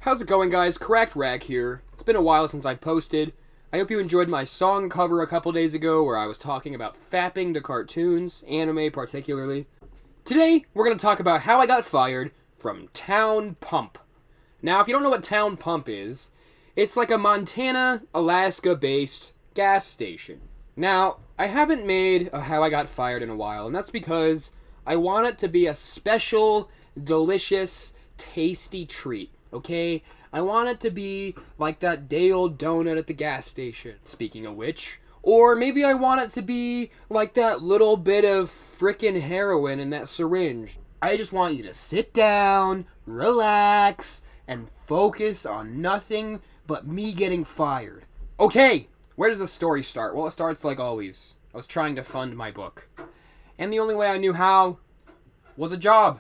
How's it going, guys? Correct Rag here. It's been a while since I've posted. I hope you enjoyed my song cover a couple days ago where I was talking about fapping to cartoons, anime particularly. Today, we're going to talk about how I got fired from Town Pump. Now, if you don't know what Town Pump is, it's like a Montana, Alaska-based gas station. Now, I haven't made a how I got fired in a while, and that's because I want it to be a special, delicious, tasty treat. Okay? I want it to be like that day-old donut at the gas station. Speaking of which, or maybe I want it to be like that little bit of frickin' heroin in that syringe. I just want you to sit down, relax, and focus on nothing but me getting fired. Okay, where does the story start? Well, it starts like always. I was trying to fund my book. And the only way I knew how was a job.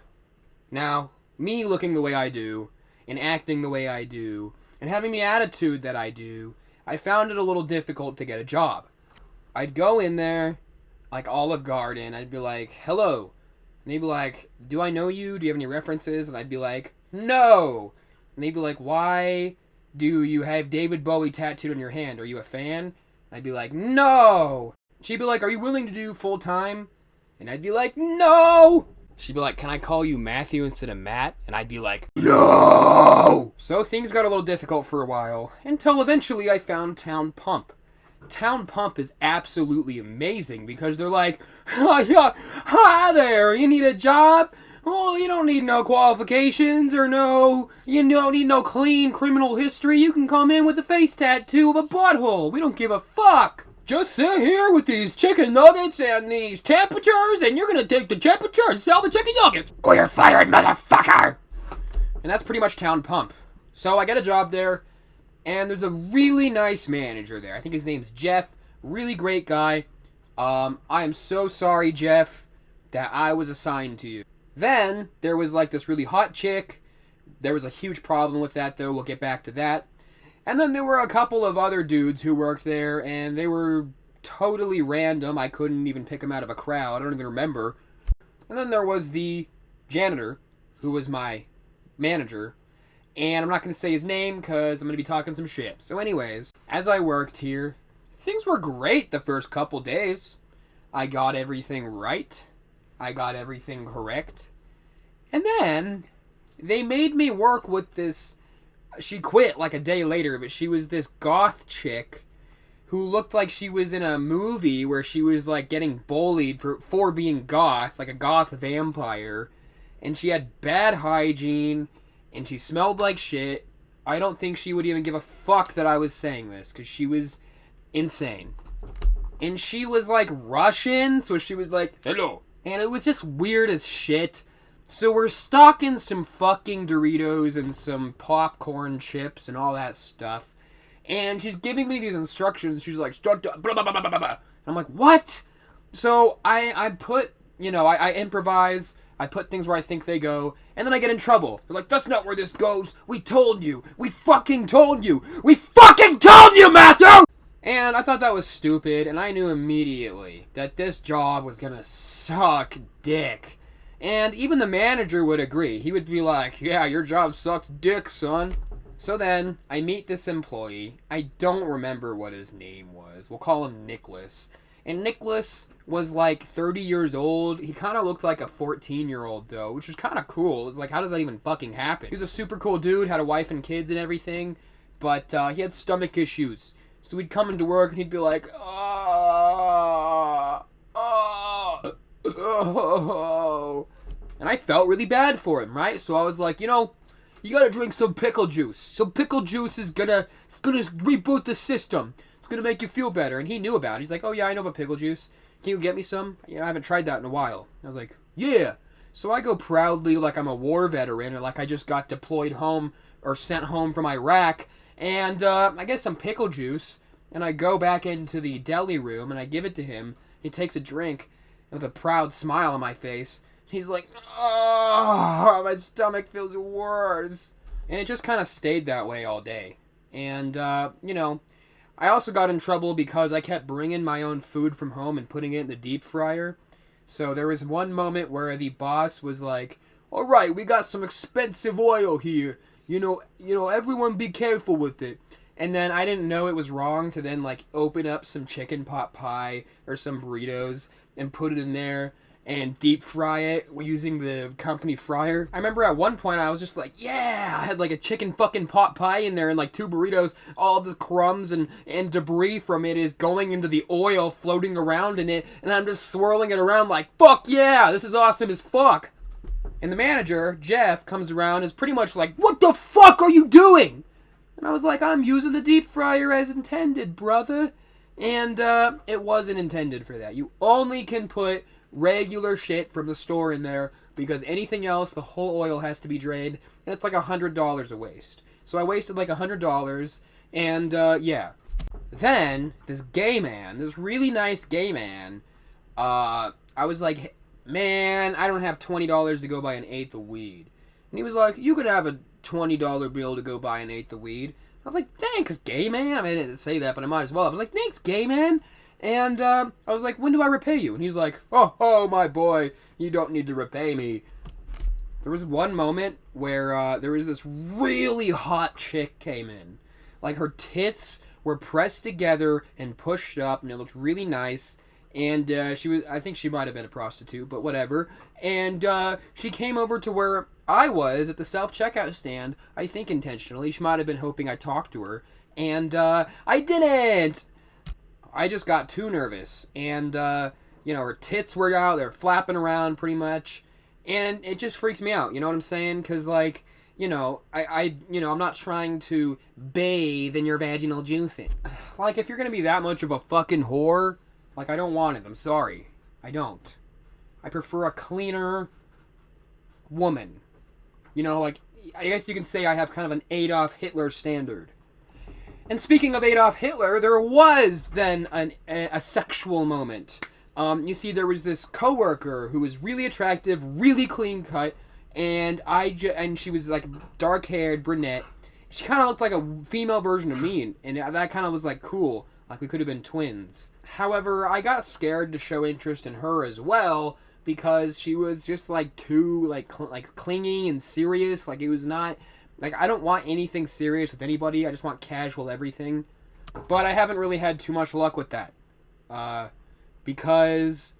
Now, me looking the way I do, and acting the way I do, and having the attitude that I do, I found it a little difficult to get a job. I'd go in there, like Olive Garden, I'd be like, hello. And they'd be like, do I know you? Do you have any references? And I'd be like, no. And they'd be like, why do you have David Bowie tattooed on your hand? Are you a fan? And I'd be like, no. She'd be like, are you willing to do full time? And I'd be like, no. She'd be like, can I call you Matthew instead of Matt? And I'd be like, no! So things got a little difficult for a while, until eventually I found Town Pump. Town Pump is absolutely amazing because they're like, hi there, you need a job? Well, you don't need no qualifications or you don't need no clean criminal history. You can come in with a face tattoo of a butthole. We don't give a fuck. Just sit here with these chicken nuggets and these temperatures, and you're gonna take the temperature and sell the chicken nuggets. Or you're fired, motherfucker! And that's pretty much Town Pump. So I get a job there, and there's a really nice manager there. I think his name's Jeff. Really great guy. I am so sorry, Jeff, that I was assigned to you. Then, there was like this really hot chick. There was a huge problem with that, though. We'll get back to that. And then there were a couple of other dudes who worked there, and they were totally random. I couldn't even pick them out of a crowd. I don't even remember. And then there was the janitor, who was my manager. And I'm not going to say his name, because I'm going to be talking some shit. So anyways, as I worked here, things were great the first couple days. I got everything right. I got everything correct. And then, they made me work with this... She quit like a day later, but she was this goth chick who looked like she was in a movie where she was like getting bullied for being goth, like a goth vampire. And she had bad hygiene, and she smelled like shit. I don't think she would even give a fuck that I was saying this, because she was insane. And she was like Russian, so she was like, hello. And it was just weird as shit. So we're stocking some fucking Doritos and some popcorn chips and all that stuff. And she's giving me these instructions. She's like, blah, blah, blah, blah, blah, blah. I'm like, what? So I put, I improvise. I put things where I think they go. And then I get in trouble. They're like, that's not where this goes. We told you. We fucking told you. We fucking told you, Matthew! And I thought that was stupid. And I knew immediately that this job was gonna suck dick. And even the manager would agree. He would be like, yeah, your job sucks dick, son. So then, I meet this employee. I don't remember what his name was. We'll call him Nicholas. And Nicholas was like 30 years old. He kind of looked like a 14-year-old, though, which was kind of cool. It's like, how does that even fucking happen? He was a super cool dude, had a wife and kids and everything, but he had stomach issues. So he'd come into work and he'd be like, and I felt really bad for him, right? So I was like, you gotta drink some pickle juice. So pickle juice is gonna reboot the system. It's gonna make you feel better. And he knew about it. He's like, oh yeah, I know about pickle juice. Can you get me some? I haven't tried that in a while. I was like, yeah. So I go proudly like I'm a war veteran or like I just got deployed home or sent home from Iraq. And I get some pickle juice. And I go back into the deli room and I give it to him. He takes a drink with a proud smile on my face. He's like, oh, my stomach feels worse. And it just kind of stayed that way all day. And, I also got in trouble because I kept bringing my own food from home and putting it in the deep fryer. So there was one moment where the boss was like, all right, we got some expensive oil here. everyone be careful with it. And then I didn't know it was wrong to then, like, open up some chicken pot pie or some burritos and put it in there and deep fry it using the company fryer. I remember at one point I was just like, yeah, I had like a chicken fucking pot pie in there and like 2 burritos. All the crumbs and debris from it is going into the oil floating around in it. And I'm just swirling it around like, fuck yeah, this is awesome as fuck. And the manager, Jeff, comes around and is pretty much like, what the fuck are you doing? And I was like, I'm using the deep fryer as intended, brother. And it wasn't intended for that. You only can put regular shit from the store in there because anything else, the whole oil has to be drained. And it's like $100 a waste. So I wasted like $100. And yeah. Then, this gay man, this really nice gay man, I was like, man, I don't have $20 to go buy an eighth of weed. And he was like, you could have a $20 bill to go buy an eighth of weed. I was like, thanks, gay man. I mean, I didn't say that, but I might as well. I was like, thanks, gay man. And I was like, when do I repay you? And he's like, oh, my boy, you don't need to repay me. There was one moment where there was this really hot chick came in. Like, her tits were pressed together and pushed up, and it looked really nice. And I think she might have been a prostitute, but whatever. And she came over to where I was at the self-checkout stand, I think intentionally. She might have been hoping I talked to her. And I didn't! I just got too nervous. And, her tits were out, they were flapping around pretty much. And it just freaked me out, you know what I'm saying? Because, like, I'm not trying to bathe in your vaginal juicing. Like, if you're gonna be that much of a fucking whore, like, I don't want it. I'm sorry. I don't. I prefer a cleaner woman. Like, I guess you can say I have kind of an Adolf Hitler standard. And speaking of Adolf Hitler, there was then a sexual moment. You see, there was this coworker who was really attractive, really clean cut, and she was like dark-haired brunette. She kind of looked like a female version of me, and that kind of was like cool. Like, we could have been twins. However, I got scared to show interest in her as well because she was just like too like clingy and serious. Like, it was not like, I don't want anything serious with anybody. I just want casual everything. But I haven't really had too much luck with that because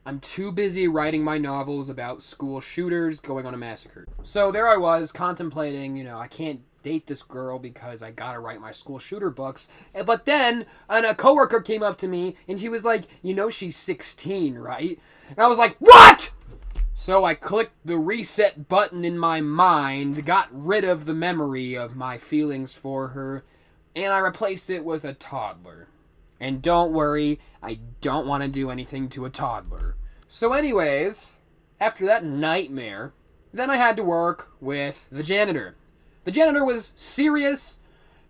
I'm too busy writing my novels about school shooters going on a massacre. So there I was contemplating, I can't date this girl because I gotta write my school shooter books. But then a coworker came up to me and she was like, she's 16, right? And I was like, what? So I clicked the reset button in my mind, got rid of the memory of my feelings for her, and I replaced it with a toddler. And don't worry, I don't want to do anything to a toddler. So anyways, after that nightmare, then I had to work with the janitor. The janitor was serious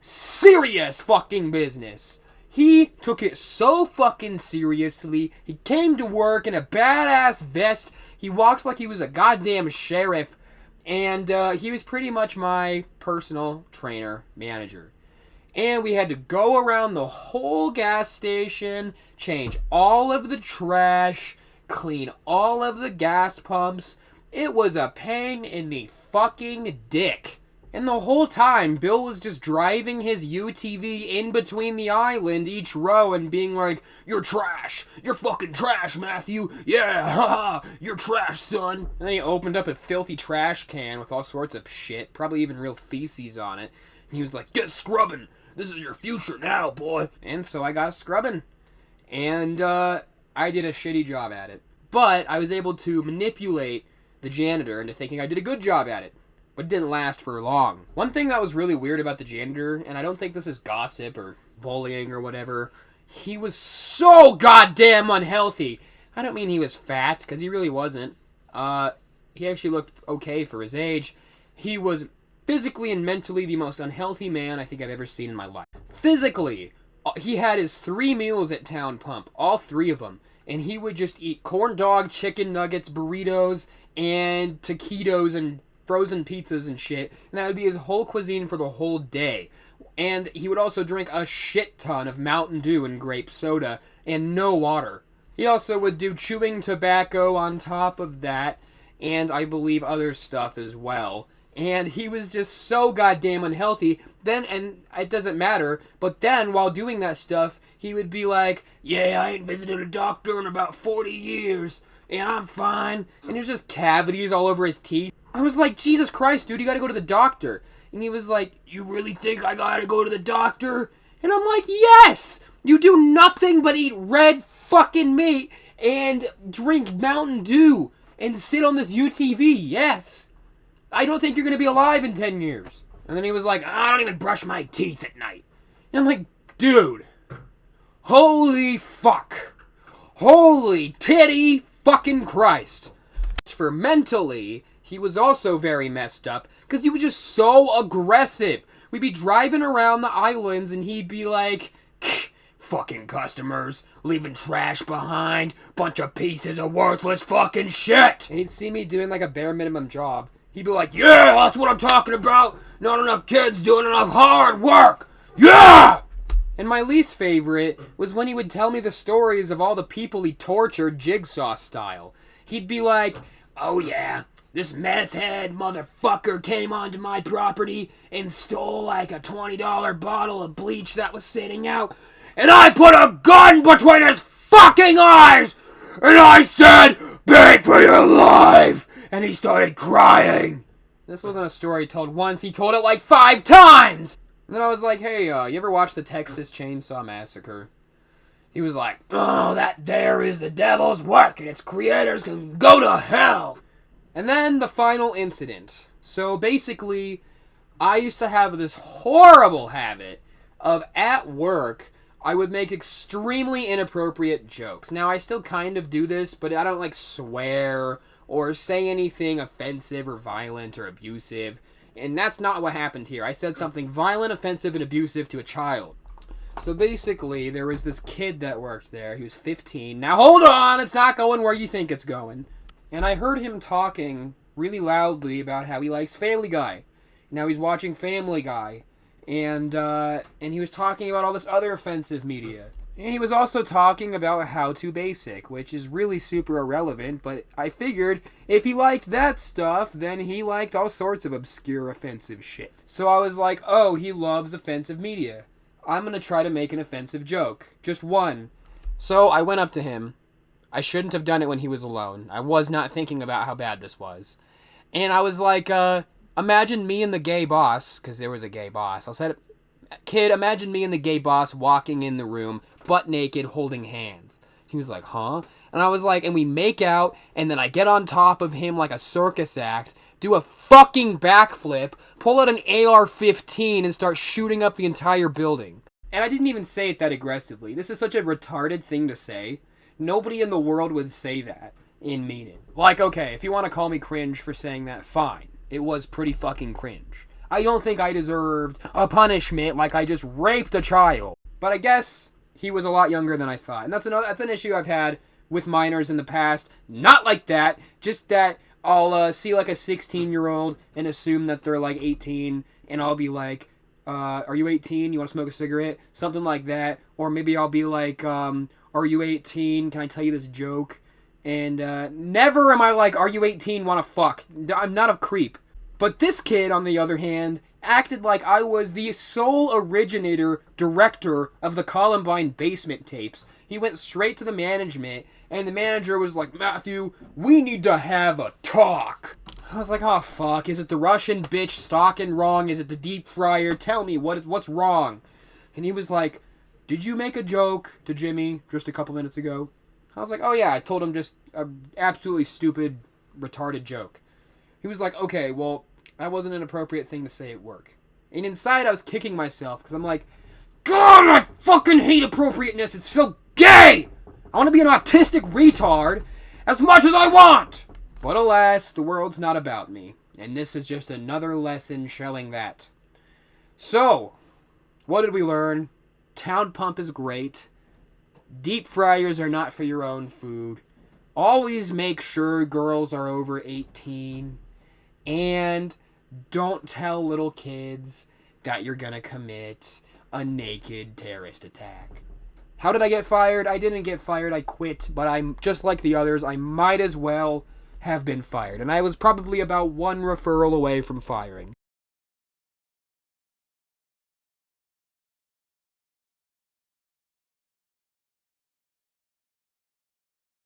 fucking business. He took it so fucking seriously. He came to work in a badass vest. He walked like he was a goddamn sheriff. And he was pretty much my personal trainer manager. And we had to go around the whole gas station, change all of the trash, clean all of the gas pumps. It was a pain in the fucking dick. And the whole time, Bill was just driving his UTV in between the island each row and being like, "You're trash! You're fucking trash, Matthew! Yeah, haha! You're trash, son!" And then he opened up a filthy trash can with all sorts of shit, probably even real feces on it. And he was like, "Get scrubbing! This is your future now, boy!" And so I got scrubbing. And I did a shitty job at it. But I was able to manipulate the janitor into thinking I did a good job at it. But it didn't last for long. One thing that was really weird about the janitor, and I don't think this is gossip or bullying or whatever, he was so goddamn unhealthy. I don't mean he was fat, because he really wasn't. He actually looked okay for his age. He was physically and mentally the most unhealthy man I think I've ever seen in my life. Physically, he had his 3 meals at Town Pump, all 3 of them, and he would just eat corn dog, chicken nuggets, burritos, and taquitos, and frozen pizzas and shit, and that would be his whole cuisine for the whole day. And he would also drink a shit ton of Mountain Dew and grape soda, and no water. He also would do chewing tobacco on top of that, and I believe other stuff as well. And he was just so goddamn unhealthy. Then, and it doesn't matter, but then while doing that stuff, he would be like, yeah, I ain't visited a doctor in about 40 years, and I'm fine. And there's just cavities all over his teeth. I was like, Jesus Christ, dude, you gotta go to the doctor. And he was like, you really think I gotta go to the doctor? And I'm like, yes! You do nothing but eat red fucking meat and drink Mountain Dew and sit on this UTV, yes! I don't think you're going to be alive in 10 years. And then he was like, I don't even brush my teeth at night. And I'm like, dude, holy fuck. Holy titty fucking Christ. For mentally, he was also very messed up because he was just so aggressive. We'd be driving around the islands and he'd be like, fucking customers, leaving trash behind, bunch of pieces of worthless fucking shit. And he'd see me doing like a bare minimum job. He'd be like, yeah, that's what I'm talking about. Not enough kids doing enough hard work. Yeah! And my least favorite was when he would tell me the stories of all the people he tortured Jigsaw style. He'd be like, oh yeah, this meth head motherfucker came onto my property and stole like a $20 bottle of bleach that was sitting out. And I put a gun between his fucking eyes. And I said, beg for your life. And he started crying. This wasn't a story he told once. He told it like 5 times. And then I was like, hey, you ever watch the Texas Chainsaw Massacre? He was like, oh, that there is the devil's work, and its creators can go to hell. And then the final incident. So basically, I used to have this horrible habit of at work, I would make extremely inappropriate jokes. Now, I still kind of do this, but I don't like swear or say anything offensive or violent or abusive. And that's not what happened here. I said something violent, offensive, and abusive to a child. So basically, there was this kid that worked there. He was 15. Now hold on, it's not going where you think it's going. And I heard him talking really loudly about how he likes Family Guy. Now he's watching Family Guy. And he was talking about all this other offensive media. And he was also talking about How to Basic, which is really super irrelevant, but I figured if he liked that stuff, then he liked all sorts of obscure offensive shit. So I was like, oh, he loves offensive media. I'm gonna try to make an offensive joke. Just one. So I went up to him. I shouldn't have done it when he was alone. I was not thinking about how bad this was. And I was like, imagine me and the gay boss, because there was a gay boss. I said, kid, imagine me and the gay boss walking in the room, butt naked, holding hands. He was like, huh? And I was like, and we make out, and then I get on top of him like a circus act, do a fucking backflip, pull out an AR-15, and start shooting up the entire building. And I didn't even say it that aggressively. This is such a retarded thing to say. Nobody in the world would say that and mean it. Like, okay, if you want to call me cringe for saying that, fine. It was pretty fucking cringe. I don't think I deserved a punishment like I just raped a child. But I guess he was a lot younger than I thought. And that's an issue I've had with minors in the past. Not like that. Just that I'll see like a 16-year-old and assume that they're like 18. And I'll be like, are you 18? You want to smoke a cigarette? Something like that. Or maybe I'll be like, are you 18? Can I tell you this joke? And never am I like, are you 18? Want to fuck? I'm not a creep. But this kid, on the other hand, acted like I was the sole originator, director of the Columbine basement tapes. He went straight to the management, and the manager was like, Matthew, we need to have a talk. I was like, oh fuck, is it the Russian bitch stalking wrong? Is it the deep fryer? Tell me, what's wrong? And he was like, did you make a joke to Jimmy just a couple minutes ago? I was like, oh yeah, I told him just an absolutely stupid, retarded joke. He was like, okay, well, that wasn't an appropriate thing to say at work. And inside I was kicking myself, because I'm like, God, I fucking hate appropriateness, it's so gay! I want to be an autistic retard as much as I want! But alas, the world's not about me, and this is just another lesson showing that. So, what did we learn? Town Pump is great. Deep fryers are not for your own food. Always make sure girls are over 18. And don't tell little kids that you're gonna commit a naked terrorist attack. How did I get fired? I didn't get fired, I quit. But I'm just like the others. I might as well have been fired, and I was probably about one referral away from firing.